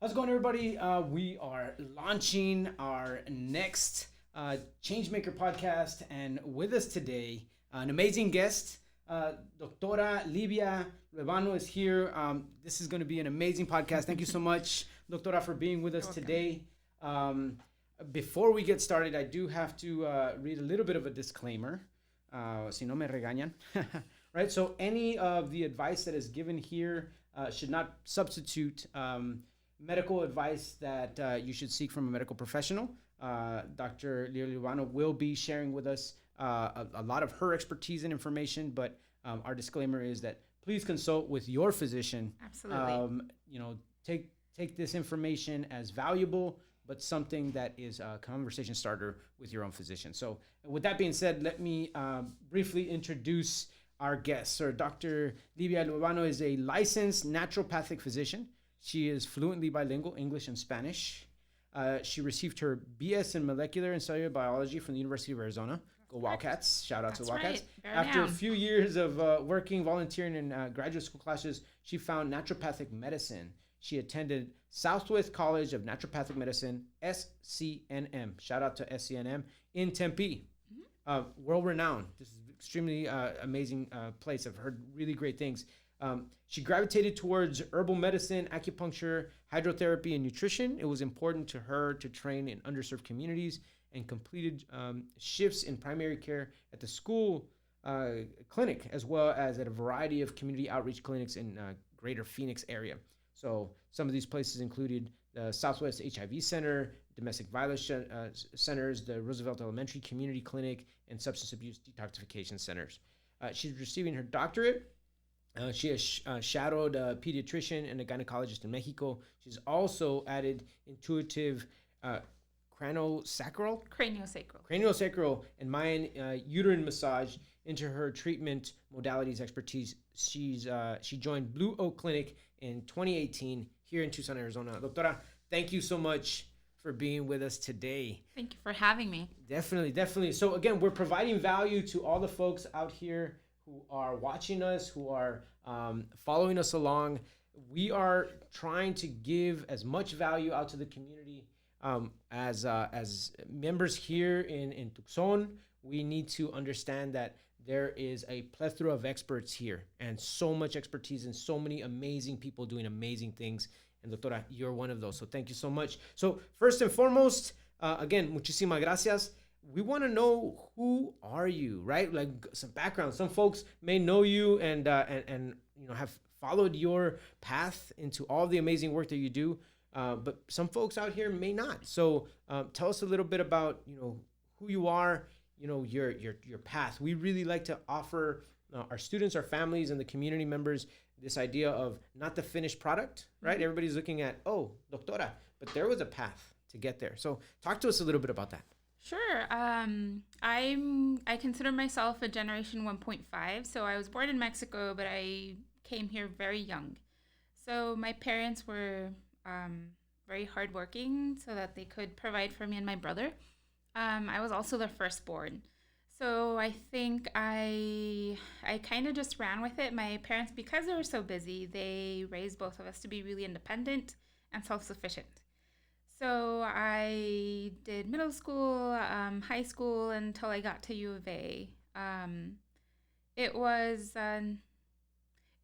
How's it going, everybody? We are launching our next Changemaker podcast, and with us today, an amazing guest, Doctora Libia Luevano is here. This is going to be an amazing podcast. Thank you so much, Doctora, for being with us today. Before we get started, I do have to read a little bit of a disclaimer. Si no me regañan. Right? So, any of the advice that is given here should not substitute medical advice that you should seek from a medical professional. Dr. Luevano will be sharing with us a lot of her expertise and information, but our disclaimer is that please consult with your physician. Absolutely. Take this information as valuable, but something that is a conversation starter with your own physician. So with that being said, let me briefly introduce our guest. Sir, Dr. Libia Luevano is a licensed naturopathic physician. She is fluently bilingual, English and Spanish. She received her BS in molecular and cellular biology from the University of Arizona. Go Wildcats. Shout out to Wildcats. Right. After a few years of working, volunteering in graduate school classes, she found naturopathic medicine. She attended Southwest College of Naturopathic Medicine, SCNM. Shout out to SCNM in Tempe. World renowned. This is extremely amazing place. I've heard really great things. She gravitated towards herbal medicine, acupuncture, hydrotherapy, and nutrition. It was important to her to train in underserved communities and completed shifts in primary care at the school clinic, as well as at a variety of community outreach clinics in greater Phoenix area. So some of these places included the Southwest HIV Center, domestic violence centers, the Roosevelt Elementary Community Clinic, and substance abuse detoxification centers. She's receiving her doctorate. She has shadowed a pediatrician and a gynecologist in Mexico. She's also added intuitive craniosacral, and Mayan uterine massage into her treatment modalities expertise. She joined Blue Oak Clinic in 2018 here in Tucson, Arizona. Doctora, thank you so much for being with us today. Thank you for having me. Definitely. So again, we're providing value to all the folks out here who are watching us, who are following us along. We are trying to give as much value out to the community as members here in Tucson. We need to understand that there is a plethora of experts here and so much expertise and so many amazing people doing amazing things. And Doctora, you're one of those. So thank you so much. So first and foremost, again, muchísimas gracias. We want to know, who are you, right? Like some background. Some folks may know you and have followed your path into all the amazing work that you do, but some folks out here may not. So tell us a little bit about who you are, your path. We really like to offer our students, our families, and the community members this idea of not the finished product, right? Mm-hmm. Everybody's looking at, doctora, but there was a path to get there. So talk to us a little bit about that. Sure. I consider myself a generation 1.5. So I was born in Mexico, but I came here very young. So my parents were very hardworking so that they could provide for me and my brother. I was also the firstborn. So I think I kind of just ran with it. My parents, because they were so busy, they raised both of us to be really independent and self-sufficient. So I did middle school, high school until I got to U of A. It wasn't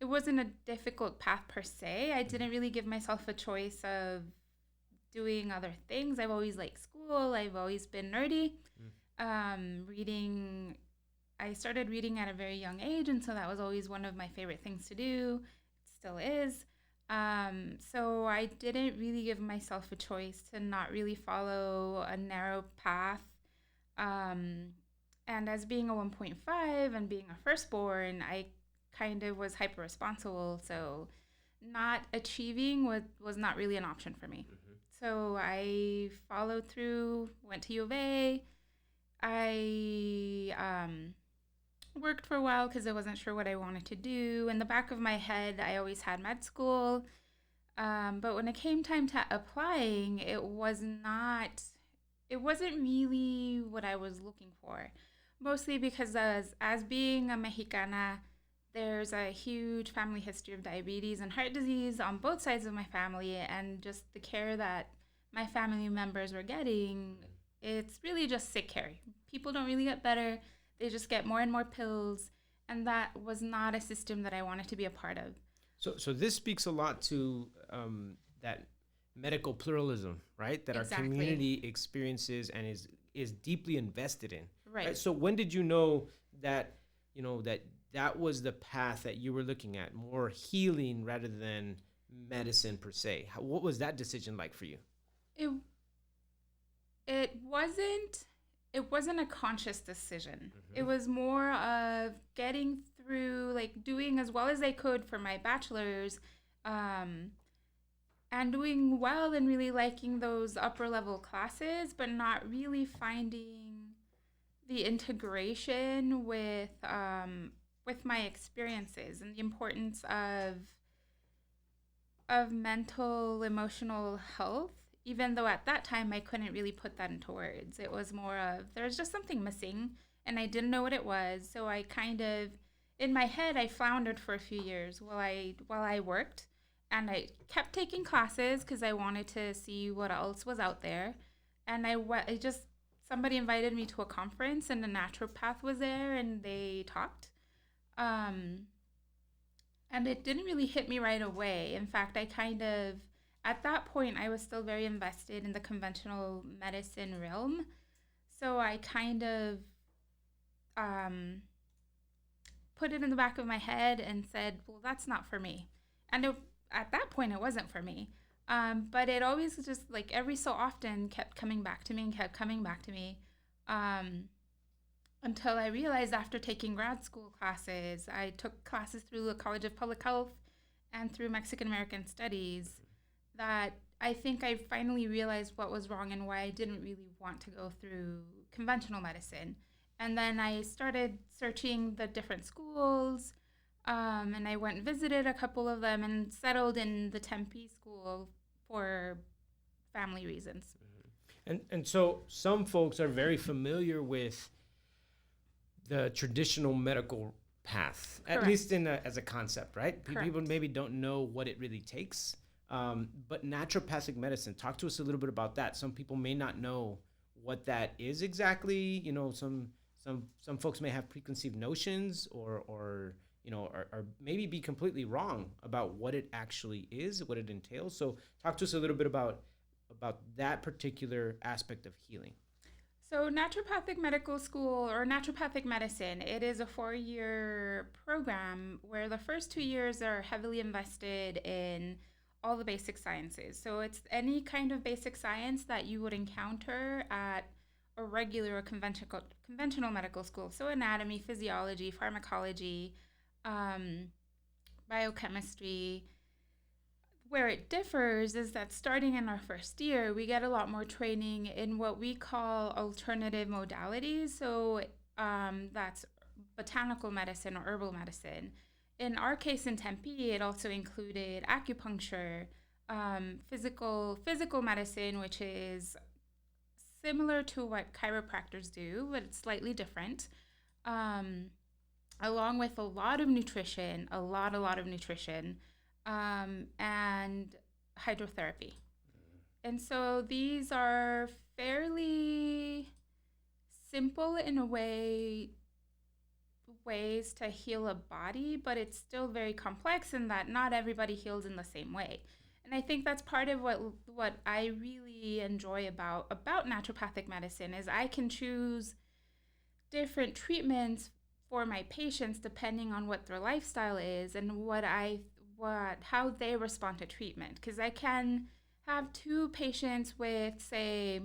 a difficult path per se. I didn't really give myself a choice of doing other things. I've always liked school. I've always been nerdy. Reading, I started reading at a very young age, and so that was always one of my favorite things to do. It still is. So I didn't really give myself a choice to not really follow a narrow path. And as being a 1.5 and being a firstborn, I kind of was hyper responsible. So not achieving was not really an option for me. Mm-hmm. So I followed through, went to U of A. I worked for a while because I wasn't sure what I wanted to do. In the back of my head, I always had med school. But when it came time to applying, it wasn't really what I was looking for. Mostly because as being a Mexicana, there's a huge family history of diabetes and heart disease on both sides of my family, and just the care that my family members were getting, it's really just sick care. People don't really get better, they just get more and more pills, and that was not a system that I wanted to be a part of. So this speaks a lot to that medical pluralism, right? That Exactly. our community experiences and is deeply invested in. Right. So when did you know that that was the path that you were looking at, more healing rather than medicine per se? What was that decision like for you? It it wasn't it wasn't a conscious decision. It was more of getting through, like doing as well as I could for my bachelor's, um, and doing well and really liking those upper level classes, but not really finding the integration with my experiences and the importance of mental emotional health, even though at that time I couldn't really put that into words. It was more of there's just something missing and I didn't know what it was. So I kind of in my head I floundered for a few years while I worked, and I kept taking classes because I wanted to see what else was out there. And I just somebody invited me to a conference and a naturopath was there and they talked. Um, and it didn't really hit me right away. In fact, I kind of, at that point, I was still very invested in the conventional medicine realm. So I kind of um, put it in the back of my head and said, well, that's not for me. And at that point, it wasn't for me. But it always just like every so often kept coming back to me and kept coming back to me. Um, until I realized after taking grad school classes, I took classes through the College of Public Health and through Mexican American Studies, that I think I finally realized what was wrong and why I didn't really want to go through conventional medicine. And then I started searching the different schools, and I went and visited a couple of them and settled in the Tempe school for family reasons. And so some folks are very familiar with the traditional medical path, at Correct. least as a concept, right? Correct. People maybe don't know what it really takes. But naturopathic medicine, talk to us a little bit about that. Some people may not know what that is exactly. Some folks may have preconceived notions or or maybe be completely wrong about what it actually is, what it entails. So talk to us a little bit about that particular aspect of healing. So, naturopathic medical school or naturopathic medicine, it is a 4-year program where the first 2 years are heavily invested in all the basic sciences. So, it's any kind of basic science that you would encounter at a regular or conventional medical school. So, anatomy, physiology, pharmacology, um, biochemistry. Where it differs is that starting in our first year, we get a lot more training in what we call alternative modalities. So that's botanical medicine or herbal medicine. In our case in Tempe, it also included acupuncture, physical medicine, which is similar to what chiropractors do, but it's slightly different. Um, Along with a lot of nutrition, a lot of nutrition, and hydrotherapy. And so these are fairly simple in a ways to heal a body, but it's still very complex in that not everybody heals in the same way. And I think that's part of what I really enjoy about naturopathic medicine is I can choose different treatments for my patients depending on what their lifestyle is and how they respond to treatment, because I can have two patients with, say,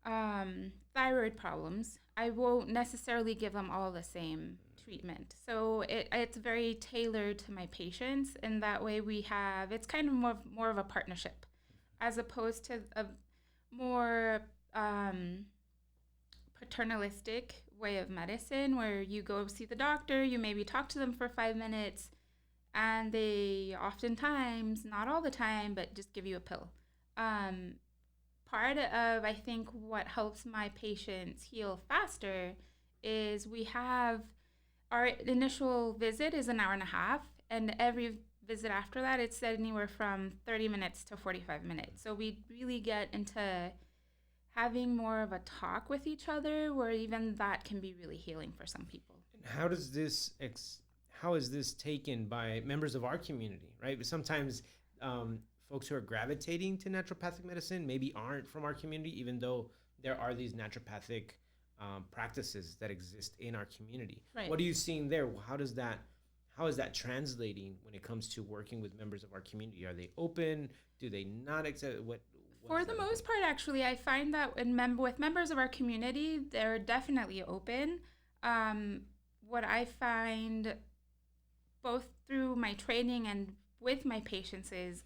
thyroid problems. I won't necessarily give them all the same treatment. So it's very tailored to my patients, and that way it's kind of more of a partnership as opposed to a more paternalistic way of medicine where you go see the doctor, you maybe talk to them for 5 minutes, and they oftentimes, not all the time, but just give you a pill. Part of, I think, what helps my patients heal faster is we have our initial visit is an hour and a half, and every visit after that, it's anywhere from 30 minutes to 45 minutes. So we really get into having more of a talk with each other, where even that can be really healing for some people. How does how is this taken by members of our community, right? But sometimes folks who are gravitating to naturopathic medicine maybe aren't from our community, even though there are these naturopathic practices that exist in our community. Right. What are you seeing there? How is that translating when it comes to working with members of our community? Are they open? Do they not accept For the most part, actually, I find that with members of our community, they're definitely open. What I find both through my training and with my patients is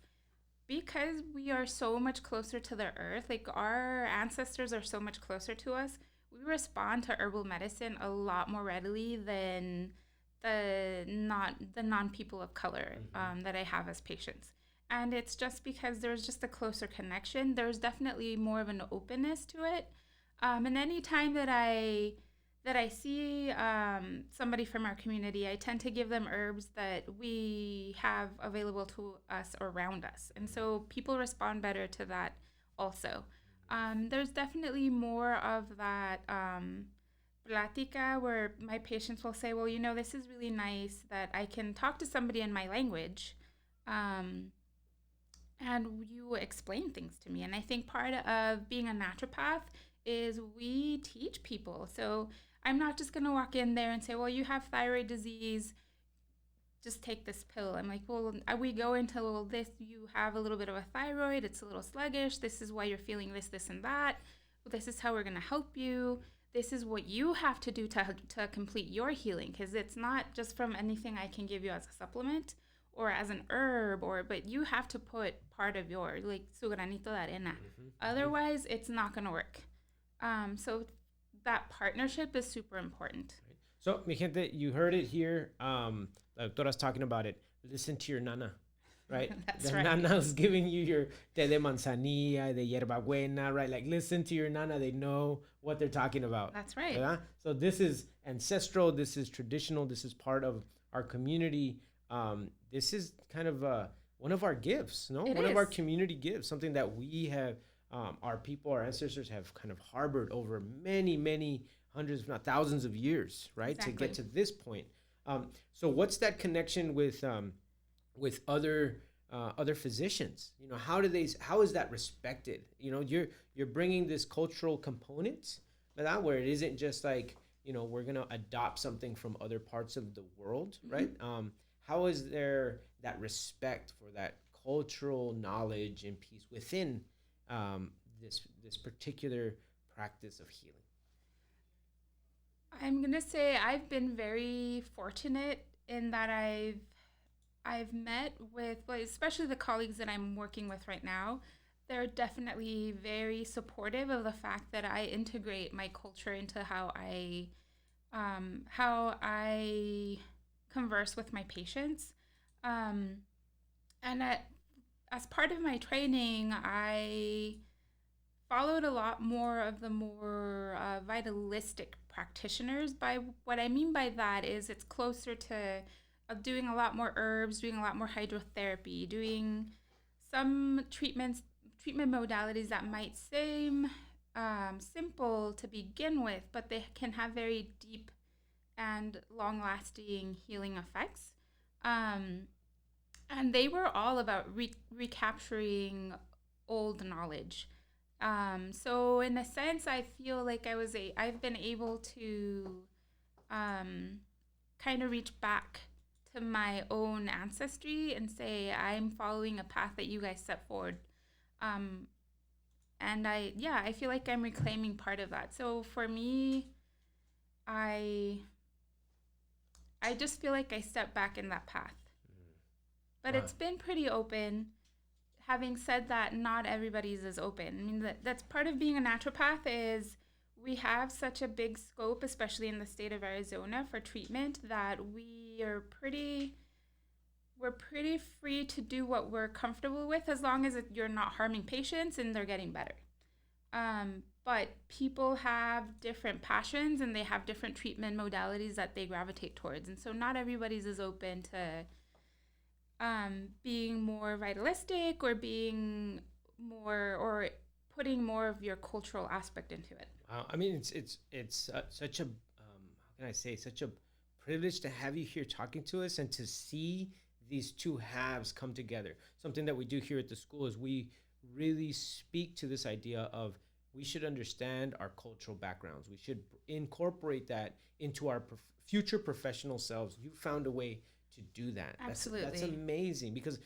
because we are so much closer to the earth, like our ancestors are so much closer to us, we respond to herbal medicine a lot more readily than the non people of color that I have as patients. And it's just because there's just a closer connection. There's definitely more of an openness to it. And any time that I see somebody from our community, I tend to give them herbs that we have available to us or around us. And so people respond better to that also. There's definitely more of that plática where my patients will say, well, this is really nice that I can talk to somebody in my language. And you explain things to me. And I think part of being a naturopath is we teach people. So I'm not just going to walk in there and say, well, you have thyroid disease, just take this pill. I'm like, well, we go into, well, this, you have a little bit of a thyroid, it's a little sluggish, this is why you're feeling this, this, and that. Well, this is how we're going to help you. This is what you have to do to complete your healing, because it's not just from anything I can give you as a supplement or as an herb, but you have to put part of your, like, su granito de arena. Otherwise, it's not going to work. So that partnership is super important. So, mi gente, you heard it here. La doctora's talking about it. Listen to your nana, right? That's the right. nana's giving you your té de manzanilla, de hierbabuena, right? Like, listen to your nana. They know what they're talking about. That's right. ¿Verdad? So this is ancestral. This is traditional. This is part of our community. This is kind of one of our gifts, no? One of our community gifts, something that we have, our people, our ancestors have kind of harbored over many, many hundreds, if not thousands of years, right? Exactly. To get to this point. So what's that connection with other physicians? How is that respected? You're bringing this cultural component, ¿verdad? Where it isn't just like, we're going to adopt something from other parts of the world, right? How is there that respect for that cultural knowledge and piece within this particular practice of healing? I'm gonna say I've been very fortunate in that I've met with, well, especially the colleagues that I'm working with right now. They're definitely very supportive of the fact that I integrate my culture into how I converse with my patients. And as part of my training, I followed a lot more of the more vitalistic practitioners. By what I mean by that is it's closer to doing a lot more herbs, doing a lot more hydrotherapy, doing some treatment modalities that might seem simple to begin with, but they can have very deep and long-lasting healing effects. And they were all about recapturing old knowledge. So in a sense, I feel like I've been able to kind of reach back to my own ancestry and say, I'm following a path that you guys set forward. And I feel like I'm reclaiming part of that. So for me, I just feel like I stepped back in that path. But It's been pretty open. Having said that, not everybody's as open. I mean, that's part of being a naturopath is we have such a big scope, especially in the state of Arizona, for treatment that we're pretty free to do what we're comfortable with as long as you're not harming patients and they're getting better. but people have different passions and they have different treatment modalities that they gravitate towards. And so not everybody's as open to being more vitalistic or being more or putting more of your cultural aspect into it. I mean, it's such a how can I say, such a privilege to have you here talking to us and to see these two halves come together. Something that we do here at the school is we really speak to this idea of we should understand our cultural backgrounds. We should incorporate that into our future professional selves. You found a way to do that. Absolutely. That's amazing because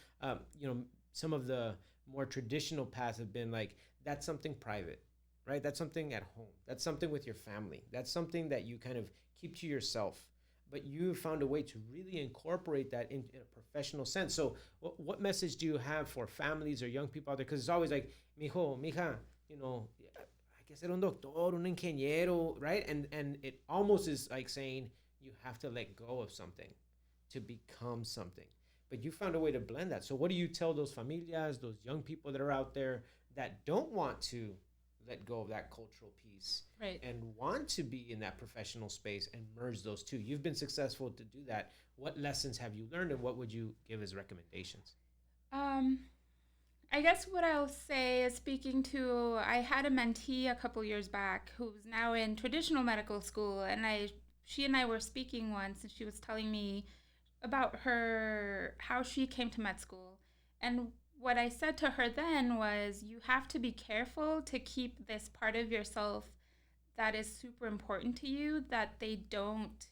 some of the more traditional paths have been like that's something private, right? That's something at home. That's something with your family. That's something that you kind of keep to yourself. But you found a way to really incorporate that in a professional sense. So, what message do you have for families or young people out there? Because it's always like, mijo, mija, hay que ser un doctor, un ingeniero, right? And it almost is like saying you have to let go of something to become something. But you found a way to blend that. So, what do you tell those familias, those young people that are out there that don't want to let go of that cultural piece, right, and want to be in that professional space and merge those two? You've been successful to do that. What lessons have you learned and what would you give as recommendations? I guess what I'll say is I had a mentee a couple years back who's now in traditional medical school, and she and I were speaking once, and she was telling me about how she came to med school. And what I said to her then was, you have to be careful to keep this part of yourself that is super important to you, that they don't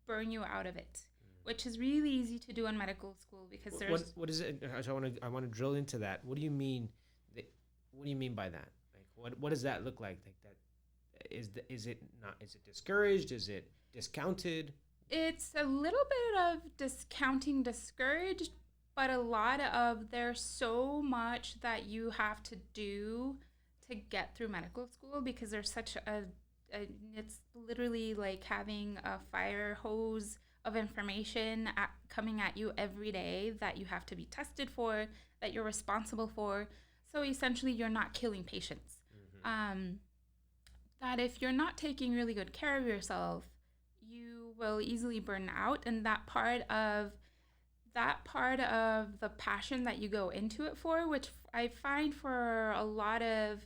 burn you out of it, which is really easy to do in medical school because there's what is it? I want to drill into that. What do you mean? What do you mean by that? Like what does that look like? Like that is it not? Is it discouraged? Is it discounted? It's a little bit of discouraged, but there's so much that you have to do to get through medical school because there's such it's literally like having a fire hose of information coming at you every day that you have to be tested for, that you're responsible for. So essentially, you're not killing patients. Mm-hmm. That if you're not taking really good care of yourself, you will easily burn out, and that part of the passion that you go into it for, which I find for a lot of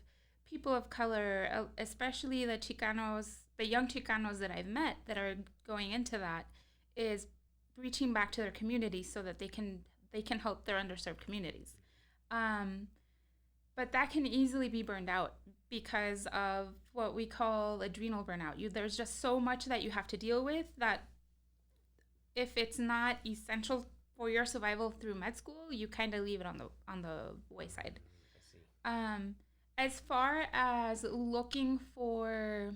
people of color, especially the young Chicanos that I've met that are going into that, is reaching back to their communities so that they can help their underserved communities. But that can easily be burned out because of what we call adrenal burnout. There's just so much that you have to deal with that if it's not essential for your survival through med school, you kind of leave it on the wayside. I see. As far as looking for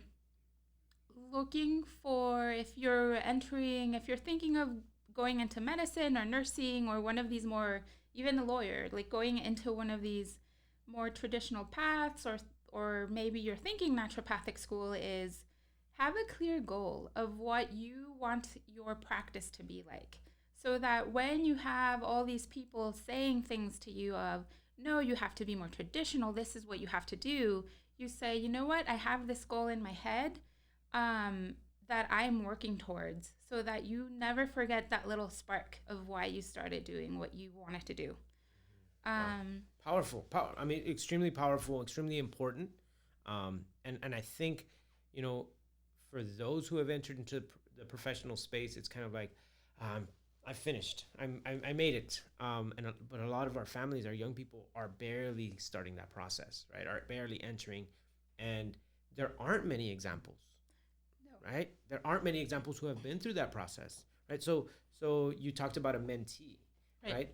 if you're thinking of going into medicine or nursing or one of these more, even a lawyer, like going into one of these more traditional paths, or maybe you're thinking naturopathic school, is have a clear goal of what you want your practice to be like, so that when you have all these people saying things to you of, no, you have to be more traditional, this is what you have to do, you say, you know what, I have this goal in my head that I'm working towards, so that you never forget that little spark of why you started doing what you wanted to do. Powerful. I mean, extremely powerful, extremely important. And I think, for those who have entered into the professional space, it's kind of like, I finished. I made it. But a lot of our families, our young people, are barely starting that process, right? Are barely entering, and there aren't many examples. No. Right? There aren't many examples who have been through that process, right? So you talked about a mentee, right?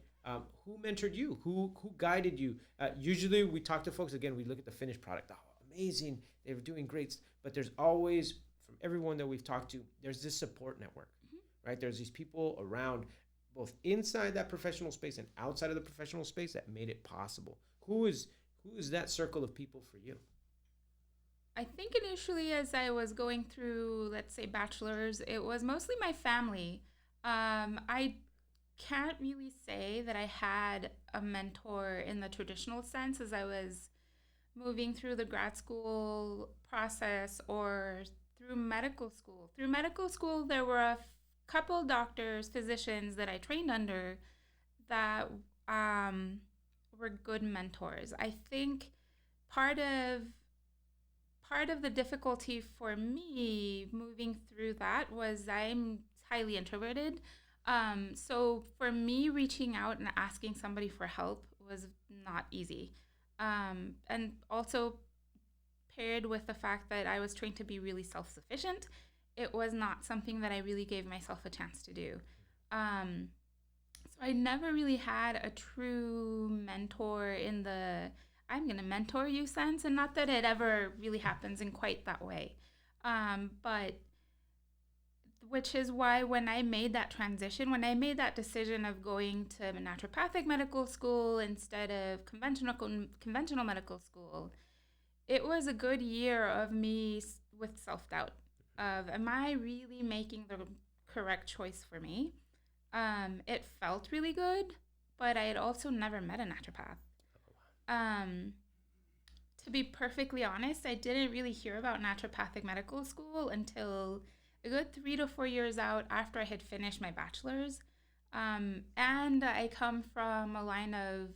Who mentored you? Who guided you? Usually we talk to folks, again, we look at the finished product. Oh, amazing. They were doing great. But there's always, from everyone that we've talked to, there's this support network, right? There's these people around, both inside that professional space and outside of the professional space, that made it possible. Who is that circle of people for you? I think initially, as I was going through, let's say, bachelor's, it was mostly my family. I can't really say that I had a mentor in the traditional sense, as I was moving through the grad school process or through medical school. Through medical school, there were a couple doctors, physicians that I trained under that um, were good mentors. I think part of part of the difficulty for me moving through that was I'm highly introverted. So for me, reaching out and asking somebody for help was not easy. And also paired with the fact that I was trained to be really self sufficient, it was not something that I really gave myself a chance to do. Um, so I never really had a true mentor in the I'm going to mentor you sense, and not that it ever really happens in quite that way. But which is why when I made that transition, when I made that decision of going to naturopathic medical school instead of conventional medical school, it was a good year of me with self doubt of am I really making the correct choice for me? It felt really good, but I had also never met a naturopath. Um, to be perfectly honest, I didn't really hear about naturopathic medical school until a good 3 to 4 years out after I had finished my bachelor's. And I come from a line of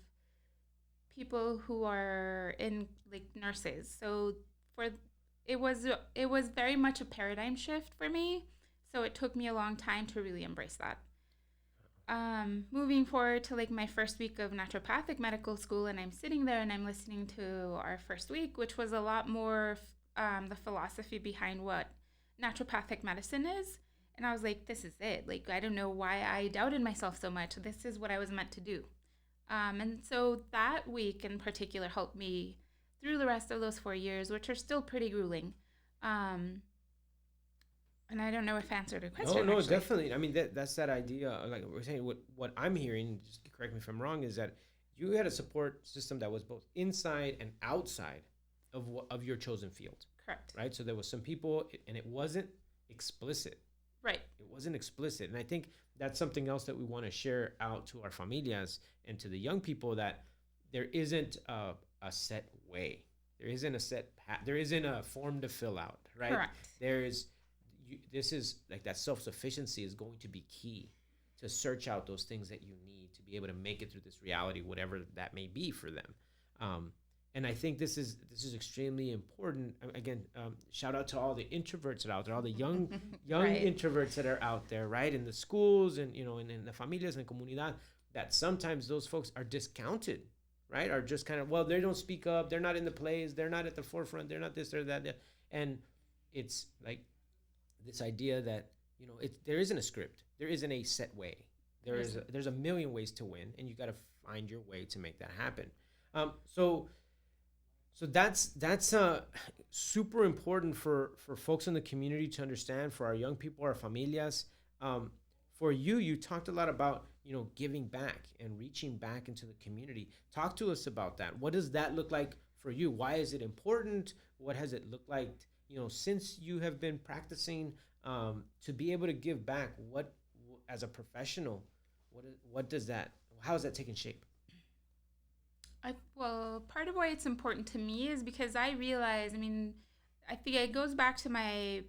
people who are in like nurses, so for it was very much a paradigm shift for me. So it took me a long time to really embrace that. Moving forward to like my first week of naturopathic medical school, and I'm sitting there and I'm listening to our first week, which was a lot more the philosophy behind what naturopathic medicine is. And I was like, this is it. Like, I don't know why I doubted myself so much. This is what I was meant to do. And so that week in particular helped me through the rest of those 4 years, which are still pretty grueling. Um, and I don't know if I answered your question. No, actually. definitely. I mean, that's that idea. Like we're saying, what I'm hearing, just correct me if I'm wrong, is that you had a support system that was both inside and outside of your chosen field, Correct. right? So there was some people, and it wasn't explicit. Right. It wasn't explicit, and I think that's something else that we want to share out to our familias and to the young people, that there isn't a set way. There isn't a set path. There isn't a form to fill out, right? Correct. There is. This is like that self-sufficiency is going to be key to search out those things that you need to be able to make it through this reality, whatever that may be for them. And I think this is extremely important. Again, shout out to all the introverts that are out there, all the young Right. introverts that are out there, right, in the schools and in the familias and comunidad. That sometimes those folks are discounted, right? Are just kind of, well, they don't speak up, they're not in the plays, they're not at the forefront, they're not this or that, and it's like this idea that there isn't a script, there isn't a set way, there's a million ways to win, and you got to find your way to make that happen. So that's super important for folks in the community to understand, for our young people, our familias. For you talked a lot about giving back and reaching back into the community. Talk to us about that. What does that look like for you? Why is it important? What has it looked like since you have been practicing, to be able to give back? What, as a professional, what does that, how is that taking shape? Well, part of why it's important to me is because I realize, I think it goes back to my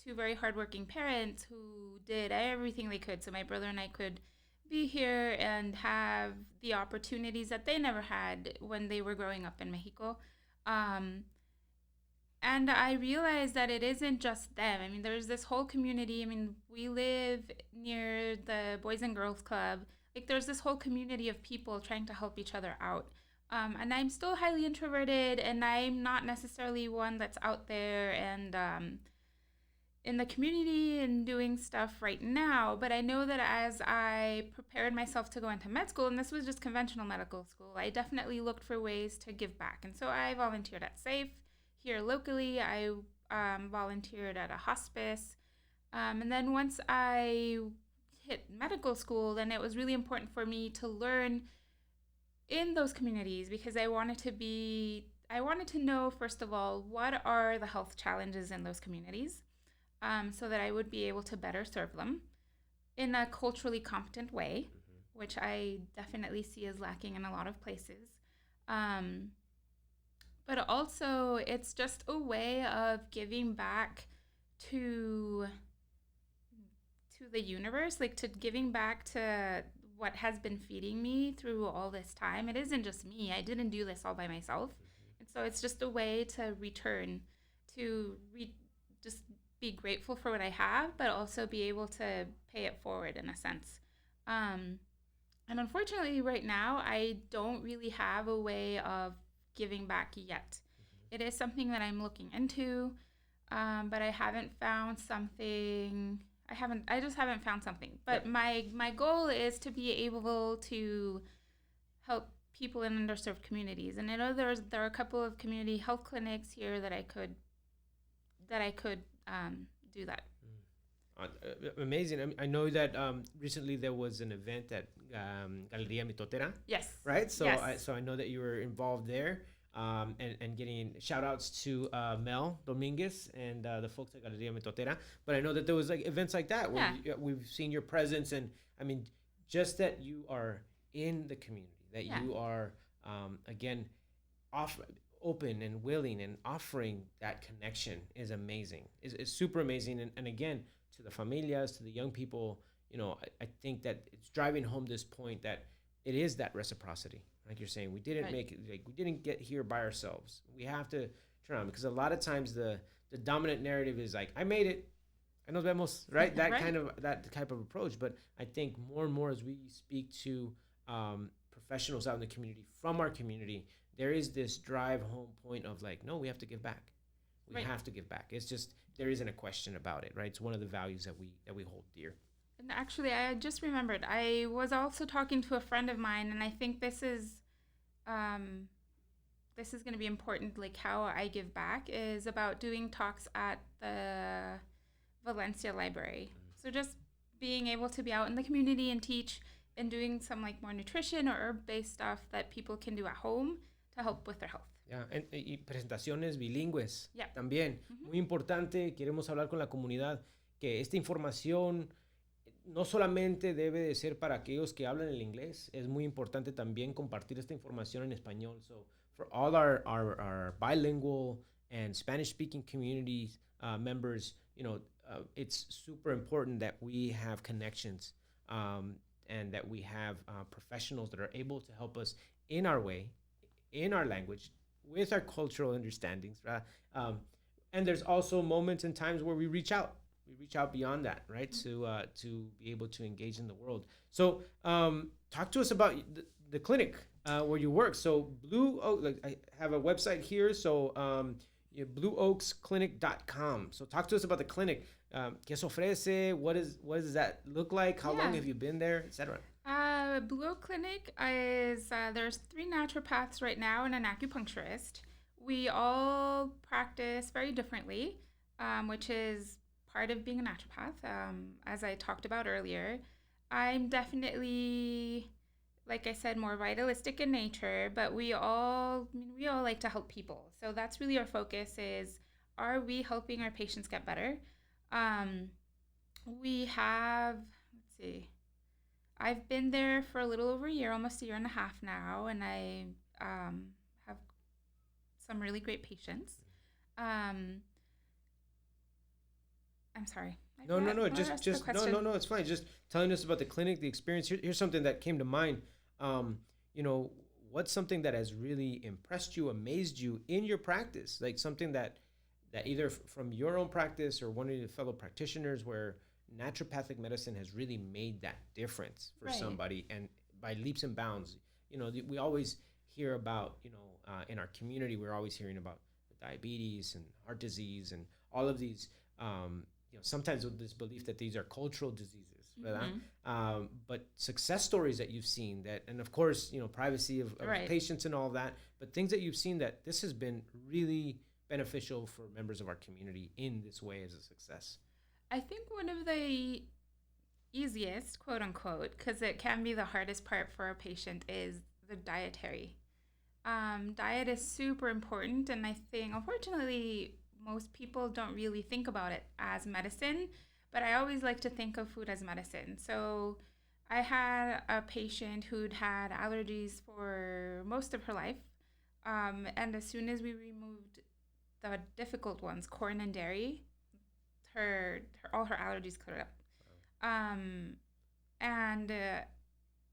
two very hardworking parents who did everything they could so my brother and I could be here and have the opportunities that they never had when they were growing up in Mexico. Um, And I realized that it isn't just them. There's this whole community. We live near the Boys and Girls Club. Like, there's this whole community of people trying to help each other out. And I'm still highly introverted, and I'm not necessarily one that's out there and in the community and doing stuff right now. But I know that as I prepared myself to go into med school, and this was just conventional medical school, I definitely looked for ways to give back. And so I volunteered at SAFE. Here locally, I volunteered at a hospice. And then once I hit medical school, then it was really important for me to learn in those communities because I wanted to know, first of all, what are the health challenges in those communities, so that I would be able to better serve them in a culturally competent way, which I definitely see as lacking in a lot of places. but also it's just a way of giving back to the universe, like to giving back to what has been feeding me through all this time. It isn't just me. I didn't do this all by myself. And so it's just a way to return, to just be grateful for what I have, but also be able to pay it forward in a sense. Um, and unfortunately, right now, I don't really have a way of giving back yet. It is something that I'm looking into, but I haven't found something. I just haven't found something. But Yeah. my goal is to be able to help people in underserved communities. And I know there are a couple of community health clinics here that I could do that. Amazing. I know that recently there was an event at Galeria Mitotera, Yes. right? So Yes. I know that you were involved there, and getting shout outs to Mel Dominguez and the folks at Galeria Mitotera. But I know that there was like events like that where we've seen your presence, and I mean, just that you are in the community, that you are again off open and willing and offering that connection is amazing. Is super amazing, and again, to the familias, to the young people, I think that it's driving home this point that it is that reciprocity. Like you're saying, we didn't make it, like we didn't get here by ourselves. We have to turn on, because a lot of times the dominant narrative is like, I made it, I nos vemos, right? That Right. kind of that type of approach. But I think more and more as we speak to professionals out in the community from our community, there is this drive home point of like, no, we have to give back. We have to give back. It's just there isn't a question about it, right? It's one of the values that we hold dear. And actually, I just remembered. I was also talking to a friend of mine, and I think um, this is going to be important. Like how I give back is about doing talks at the Valencia Library. So just being able to be out in the community and teach, and doing some like more nutrition or herb-based stuff that people can do at home to help with their health. Ya, y presentaciones bilingües Yeah. también. Muy importante, queremos hablar con la comunidad que esta información no solamente debe de ser para aquellos que hablan el inglés, es muy importante también compartir esta información en español. So for all our bilingual and Spanish speaking communities members, it's super important that we have connections, and that we have professionals that are able to help us in our way, in our language, with our cultural understandings, right? And there's also moments and times where we reach out. We reach out beyond that, right? To be able to engage in the world. So, talk to us about the clinic where you work. So, Blue Oak, like I have a website here. So, blueoaksclinic.com. So, talk to us about the clinic. ¿Qué se ofrece? What does that look like? How long have you been there, etc.? Blue Oak Clinic is there's 3 naturopaths right now and an acupuncturist. We all practice very differently, which is part of being a naturopath. As I talked about earlier, I'm definitely, like I said, more vitalistic in nature, but we all like to help people. So that's really our focus is, are we helping our patients get better? We have, let's see, I've been there for a little over a year, almost a year and a half now, and I have some really great patients. I'm sorry. No. Just no. It's fine. Just telling us about the clinic, the experience. Here's something that came to mind. What's something that has really impressed you, amazed you in your practice? Like something that either from your own practice or one of your fellow practitioners, where naturopathic medicine has really made that difference for somebody, and by leaps and bounds. We always hear about, in our community, we're always hearing about diabetes and heart disease and all of these, sometimes with this belief that these are cultural diseases, but success stories that you've seen that, and of course, privacy of patients and all that, but things that you've seen that this has been really beneficial for members of our community in this way as a success. I think one of the easiest, quote unquote, because it can be the hardest part for a patient, is the dietary. Diet is super important, and I think, unfortunately, most people don't really think about it as medicine, but I always like to think of food as medicine. So I had a patient who'd had allergies for most of her life. And as soon as we removed the difficult ones, corn and dairy, her all her allergies cleared up. And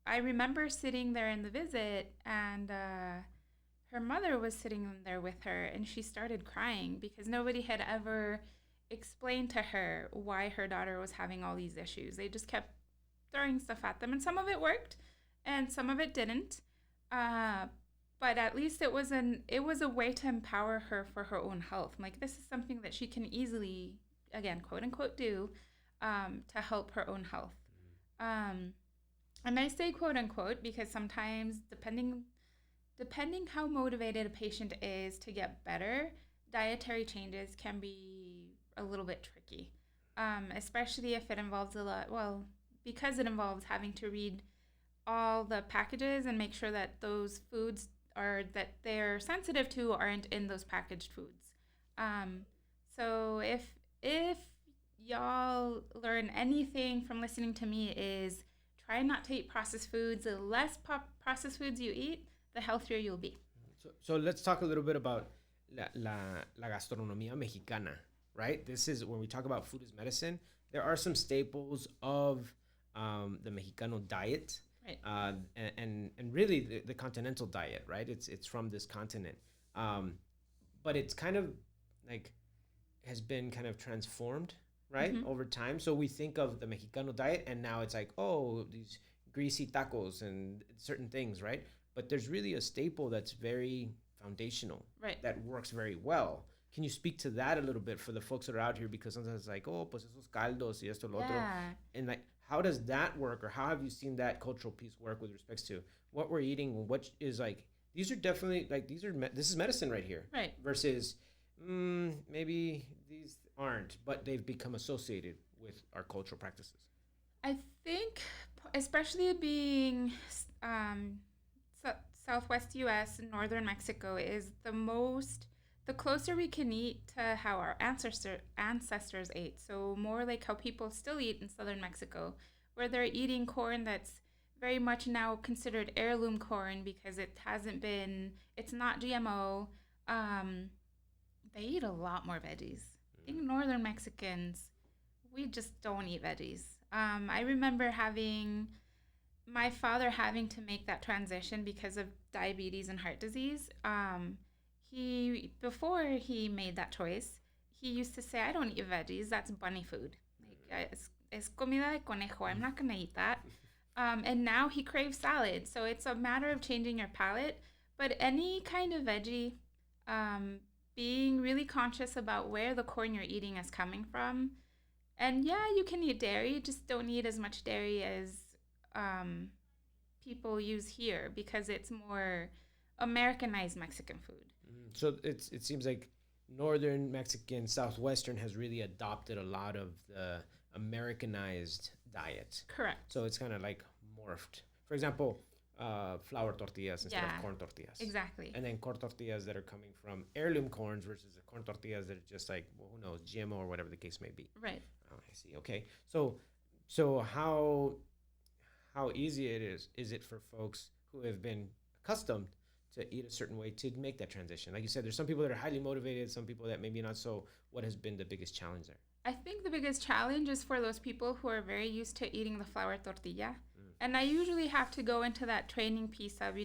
I remember sitting there in the visit, and her mother was sitting there with her, and she started crying because nobody had ever explained to her why her daughter was having all these issues. They just kept throwing stuff at them, and some of it worked, and some of it didn't. But at least it was a way to empower her for her own health. I'm like, this is something that she can easily, again, quote unquote, do to help her own health. And I say quote unquote because sometimes, depending how motivated a patient is to get better, dietary changes can be a little bit tricky, especially if it involves because it involves having to read all the packages and make sure that those foods that they're sensitive to aren't in those packaged foods. So if y'all learn anything from listening to me, is try not to eat processed foods. The less processed foods you eat, the healthier you'll be. So let's talk a little bit about la gastronomía mexicana, right? This is when we talk about food as medicine. There are some staples of the Mexicano diet, right? And really the continental diet, right? It's from this continent, but it's kind of like has been kind of transformed, right, over time. So we think of the Mexicano diet, and now it's like, oh, these greasy tacos and certain things, right? But there's really a staple that's very foundational, right, that works very well. Can you speak to that a little bit for the folks that are out here? Because sometimes it's like, oh, pues esos caldos y esto lo otro. And like, how does that work, or how have you seen that cultural piece work with respects to what we're eating? What is like, these are definitely like, this is medicine right here. Right. Versus maybe these aren't, but they've become associated with our cultural practices. I think, especially being Southwest U.S. and Northern Mexico, is the closer we can eat to how our ancestors ate. So more like how people still eat in Southern Mexico, where they're eating corn that's very much now considered heirloom corn because it's not GMO. They eat a lot more veggies. I think Northern Mexicans, we just don't eat veggies. I remember my father having to make that transition because of diabetes and heart disease. Before he made that choice, he used to say, I don't eat veggies, that's bunny food. Like, es comida de conejo, I'm not going to eat that. And now he craves salad. So it's a matter of changing your palate. But any kind of veggie, being really conscious about where the corn you're eating is coming from. And yeah, you can eat dairy, just don't eat as much dairy as people use here because it's more Americanized Mexican food. So it seems like Northern Mexican, Southwestern has really adopted a lot of the Americanized diet. Correct. So it's kind of like morphed. For example, flour tortillas instead of corn tortillas. Exactly. And then corn tortillas that are coming from heirloom corns versus the corn tortillas that are just like, well, who knows, GMO or whatever the case may be. Right. Oh, I see. Okay. So how easy is it for folks who have been accustomed to eat a certain way to make that transition? Like you said, there's some people that are highly motivated, some people that maybe not so. What has been the biggest challenge there? I think the biggest challenge is for those people who are very used to eating the flour tortilla. And I usually have to go into that training piece of,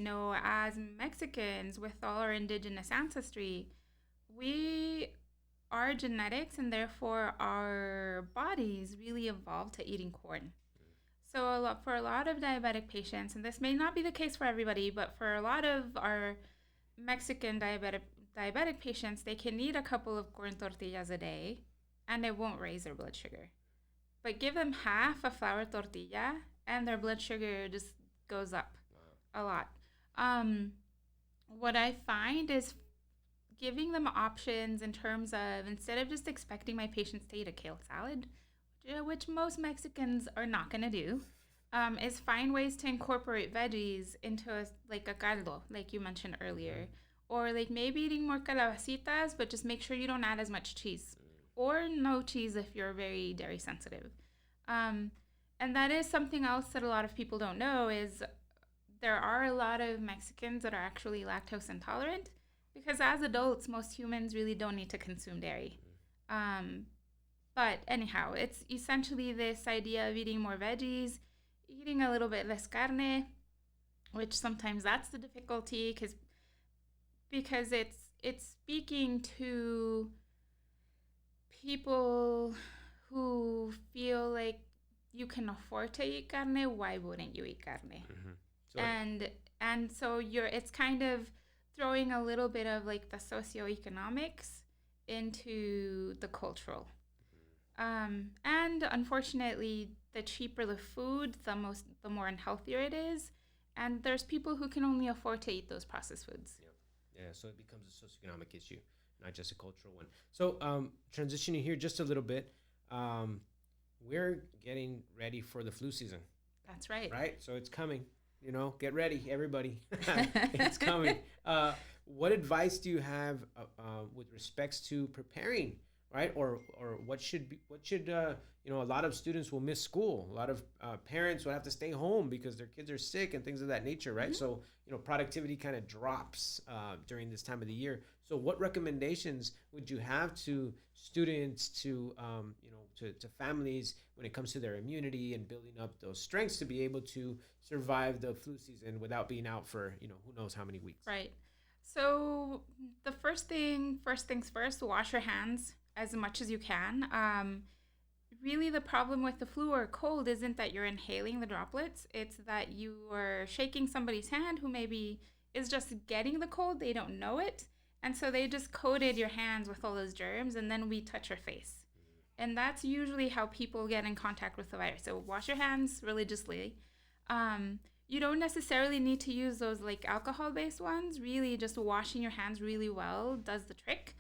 as Mexicans with all our indigenous ancestry, our genetics and therefore our bodies really evolved to eating corn. So for a lot of diabetic patients, and this may not be the case for everybody, but for a lot of our Mexican diabetic patients, they can eat a couple of corn tortillas a day and it won't raise their blood sugar. But give them half a flour tortilla and their blood sugar just goes up a lot. What I find is giving them options in terms of, instead of just expecting my patients to eat a kale salad, which most Mexicans are not going to do, is find ways to incorporate veggies into a caldo, like you mentioned earlier. Or like maybe eating more calabacitas, but just make sure you don't add as much cheese. Or no cheese if you're very dairy sensitive. And that is something else that a lot of people don't know is there are a lot of Mexicans that are actually lactose intolerant. because as adults, most humans really don't need to consume dairy. Um, but anyhow, it's essentially this idea of eating more veggies, eating a little bit less carne, which sometimes that's the difficulty because it's speaking to people who feel like you can afford to eat carne. Why wouldn't you eat carne? Mm-hmm. So And so it's kind of throwing a little bit of like the socioeconomics into the cultural. And unfortunately, the cheaper the food, the more unhealthier it is. And there's people who can only afford to eat those processed foods. yeah, so it becomes a socioeconomic issue, not just a cultural one. So transitioning here just a little bit, we're getting ready for the flu season. That's right. Right? So it's coming. Get ready, everybody. It's coming. What advice do you have with respects to preparing, right? Or a lot of students will miss school. A lot of parents will have to stay home because their kids are sick and things of that nature, right? Mm-hmm. So, productivity kind of drops during this time of the year. So what recommendations would you have to students, to families when it comes to their immunity and building up those strengths to be able to survive the flu season without being out for, who knows how many weeks? Right. So the first things first, wash your hands as much as you can. Really, the problem with the flu or cold isn't that you're inhaling the droplets. It's that you are shaking somebody's hand who maybe is just getting the cold. They don't know it. And so they just coated your hands with all those germs, and then we touch your face. And that's usually how people get in contact with the virus. So wash your hands religiously. You don't necessarily need to use those like alcohol-based ones. Really, just washing your hands really well does the trick.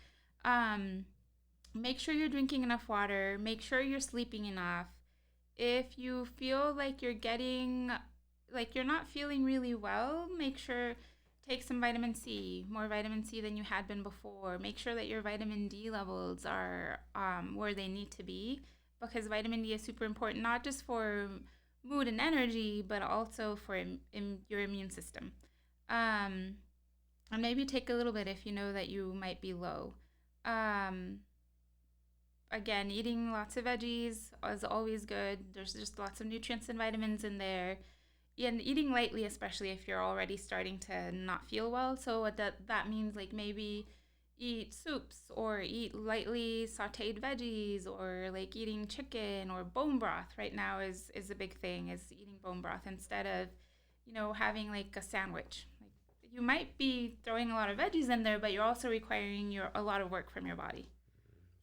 Make sure you're drinking enough water. Make sure you're sleeping enough. If you feel like you're not feeling really well, make sure take some vitamin C, more vitamin C than you had been before. Make sure that your vitamin D levels are where they need to be, because vitamin D is super important, not just for mood and energy, but also for your immune system. And maybe take a little bit if you know that you might be low. Again, eating lots of veggies is always good. There's just lots of nutrients and vitamins in there. And eating lightly, especially if you're already starting to not feel well. So that means like maybe eat soups or eat lightly sauteed veggies, or like eating chicken or bone broth right now is a big thing, is eating bone broth instead of, having like a sandwich. Like, you might be throwing a lot of veggies in there, but you're also requiring a lot of work from your body.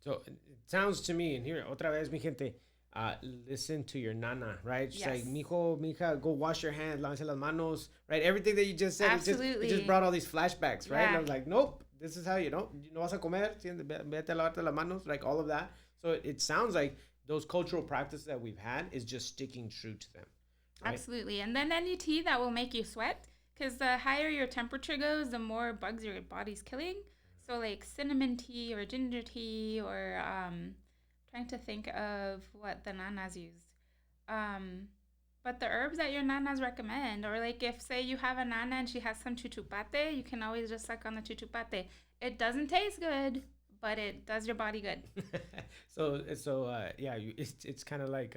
So it sounds to me, and here, otra vez, mi gente, listen to your nana, right? She's like, mijo, mija, go wash your hands, lávense las manos, right? Everything that you just said, it just brought all these flashbacks, right? Yeah. And I was like, nope, this is how no vas a comer, vete a lavarte las manos, like all of that. So it sounds like those cultural practices that we've had is just sticking true to them. Right? Absolutely. And then any tea that will make you sweat, because the higher your temperature goes, the more bugs your body's killing. So like cinnamon tea or ginger tea, or trying to think of what the nanas used. But the herbs that your nanas recommend, or like if say you have a nana and she has some chuchupate, you can always just suck on the chuchupate. It doesn't taste good, but it does your body good. It's kind of like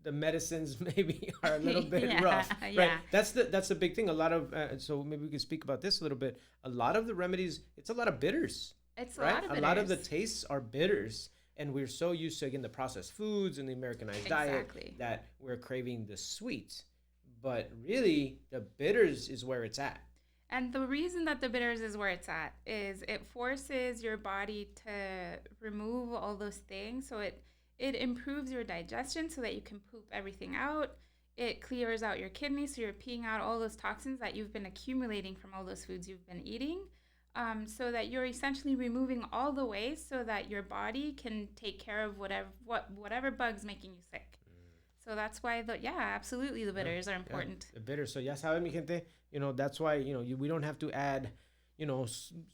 the medicines maybe are a little bit rough, right? Yeah. That's the big thing. A lot of so maybe we can speak about this a little bit. A lot of the remedies, it's a lot of bitters. It's right? A lot of the tastes are bitters, and we're so used to the processed foods and the Americanized diet that we're craving the sweet. But really, the bitters is where it's at. And the reason that the bitters is where it's at is it forces your body to remove all those things. So it improves your digestion so that you can poop everything out. It clears out your kidneys, so you're peeing out all those toxins that you've been accumulating from all those foods you've been eating, so that you're essentially removing all the waste so that your body can take care of whatever bug's making you sick. So that's why absolutely the bitters are important. The bitters. So ya saben, mi gente, that's why, we don't have to add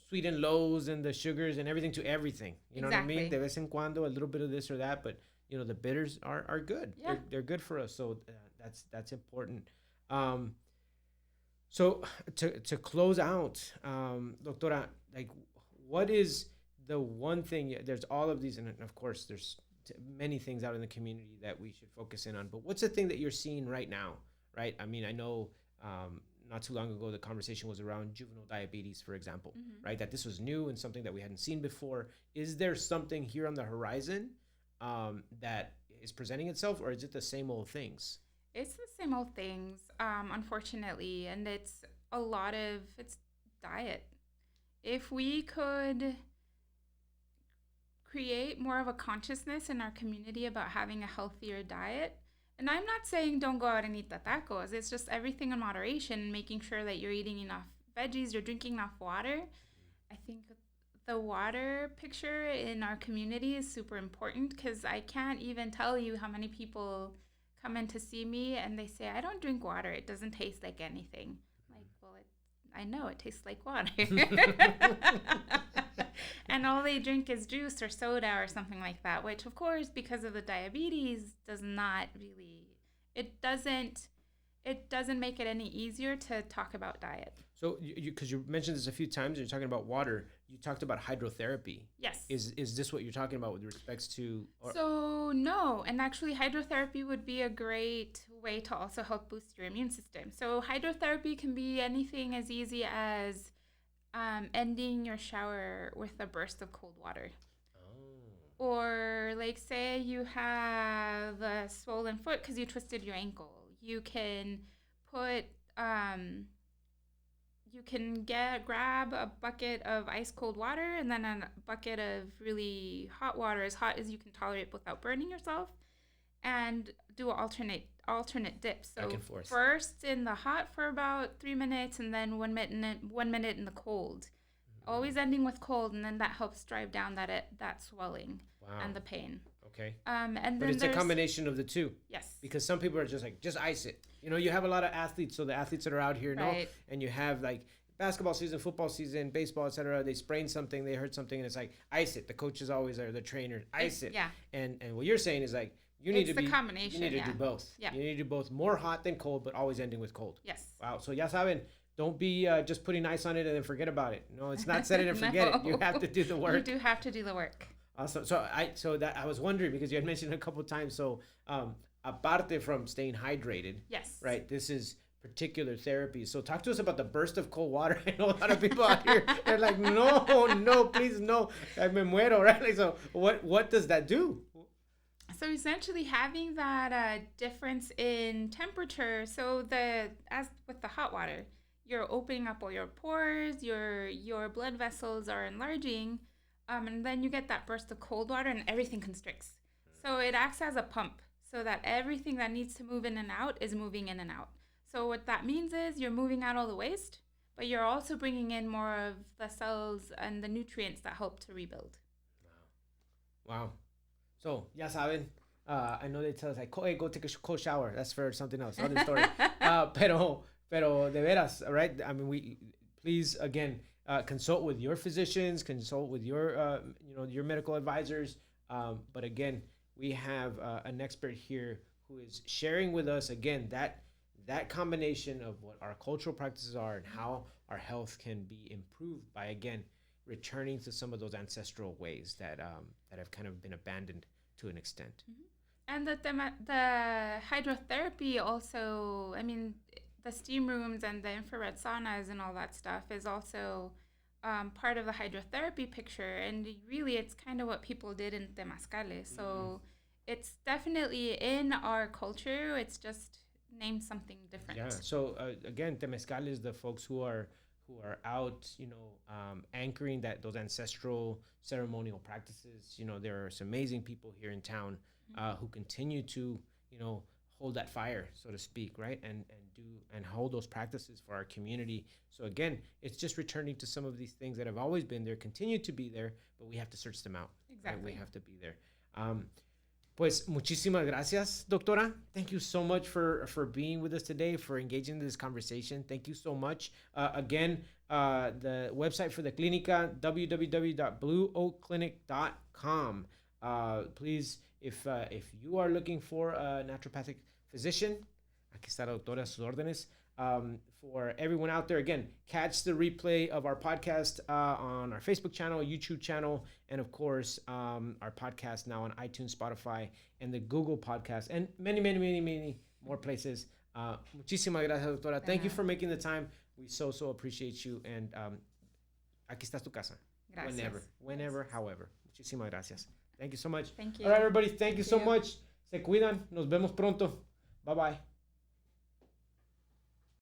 sweet and lows and the sugars and everything to everything. You know what I mean? De vez en cuando, a little bit of this or that, but the bitters are good. Yeah. They're good for us. So that's important. So to close out, doctora, like what is the one thing? There's all of these, and of course, there's many things out in the community that we should focus in on. But what's the thing that you're seeing right now? Right? I mean, I know not too long ago the conversation was around juvenile diabetes, for example. Right? That this was new and something that we hadn't seen before. Is there something here on the horizon that is presenting itself, or is it the same old things? It's the same old things, unfortunately, and it's diet. If we could create more of a consciousness in our community about having a healthier diet, and I'm not saying don't go out and eat the tacos, it's just everything in moderation, making sure that you're eating enough veggies, you're drinking enough water. I think the water picture in our community is super important because I can't even tell you how many people come in to see me and they say, I don't drink water. It doesn't taste like anything. I'm like, well, I know it tastes like water. And all they drink is juice or soda or something like that, which, of course, because of the diabetes, does not really, it doesn't make it any easier to talk about diet. So, because you mentioned this a few times, you're talking about water. You talked about hydrotherapy. Yes. Is this what you're talking about with respects to? So no, and actually, hydrotherapy would be a great way to also help boost your immune system. So hydrotherapy can be anything as easy as ending your shower with a burst of cold water. Or like say you have a swollen foot because you twisted your ankle. You can put you can grab a bucket of ice cold water and then a bucket of really hot water, as hot as you can tolerate without burning yourself, and do alternate dips. So back and forth. First in the hot for about 3 minutes and then 1 minute in the cold. Always ending with cold, and then that helps drive down that swelling and the pain. Okay. And then but it's a combination of the two. Yes. Because some people are just like, just ice it. You know, you have a lot of athletes, so the athletes that are out here, right. And you have like basketball season, football season, baseball, etc. They sprain something, they hurt something, and it's like, ice it. The coaches always are, the trainer, ice it. Yeah. And what you're saying is like, you need it's to the combination. You need to do both. Yeah. You need to do both, more hot than cold, but always ending with cold. Yes. Wow. So ya saben, don't be just putting ice on it and then forget about it. No, it's not set it and forget it. You have to do the work. You do have to do the work. Awesome. So I was wondering because you had mentioned a couple of times. So aparte from staying hydrated, yes, right? This is particular therapy. So talk to us about the burst of cold water. I know a lot of people out here they're like, no, please no, I me muero, right? Like, so what does that do? So essentially, having that difference in temperature. So as with the hot water, you're opening up all your pores. Your blood vessels are enlarging. And then you get that burst of cold water and everything constricts. So it acts as a pump so that everything that needs to move in and out is moving in and out. So what that means is you're moving out all the waste, but you're also bringing in more of the cells and the nutrients that help to rebuild. Wow. So, ya saben, I know they tell us like, hey, go take a cold shower. That's for something else, other story. Pero de veras, right? I mean, please, again, consult with your physicians, consult with your medical advisors. But again, we have an expert here who is sharing with us again that combination of what our cultural practices are and how our health can be improved by again returning to some of those ancestral ways that have kind of been abandoned to an extent. And the hydrotherapy also, I mean, the steam rooms and the infrared saunas and all that stuff is also part of the hydrotherapy picture. And really, it's kind of what people did in Temazcales. So it's definitely in our culture. It's just named something different. Yeah. So again, Temazcal is the folks who are out, anchoring those ancestral ceremonial practices. There are some amazing people here in town who continue to, hold that fire, so to speak, right? And hold those practices for our community. So again, it's just returning to some of these things that have always been there, continue to be there, but we have to search them out. Exactly. Right? We have to be there. Pues muchísimas gracias, doctora. Thank you so much for being with us today, for engaging in this conversation. Thank you so much. Again, the website for the Clínica, www.blueoakclinic.com. Please, if you are looking for a naturopathic physician, Aquí está la doctora a sus órdenes. For everyone out there, again, catch the replay of our podcast on our Facebook channel, YouTube channel, and of course, our podcast now on iTunes, Spotify, and the Google podcast, and many, many, many, many more places. Muchísimas gracias, doctora. Thank you for making the time. We so appreciate you. And aquí está tu casa. Gracias. Whenever, however. Muchísimas gracias. Thank you so much. Thank you. All right, everybody. Thank you so much. Se cuidan. Nos vemos pronto. Bye-bye.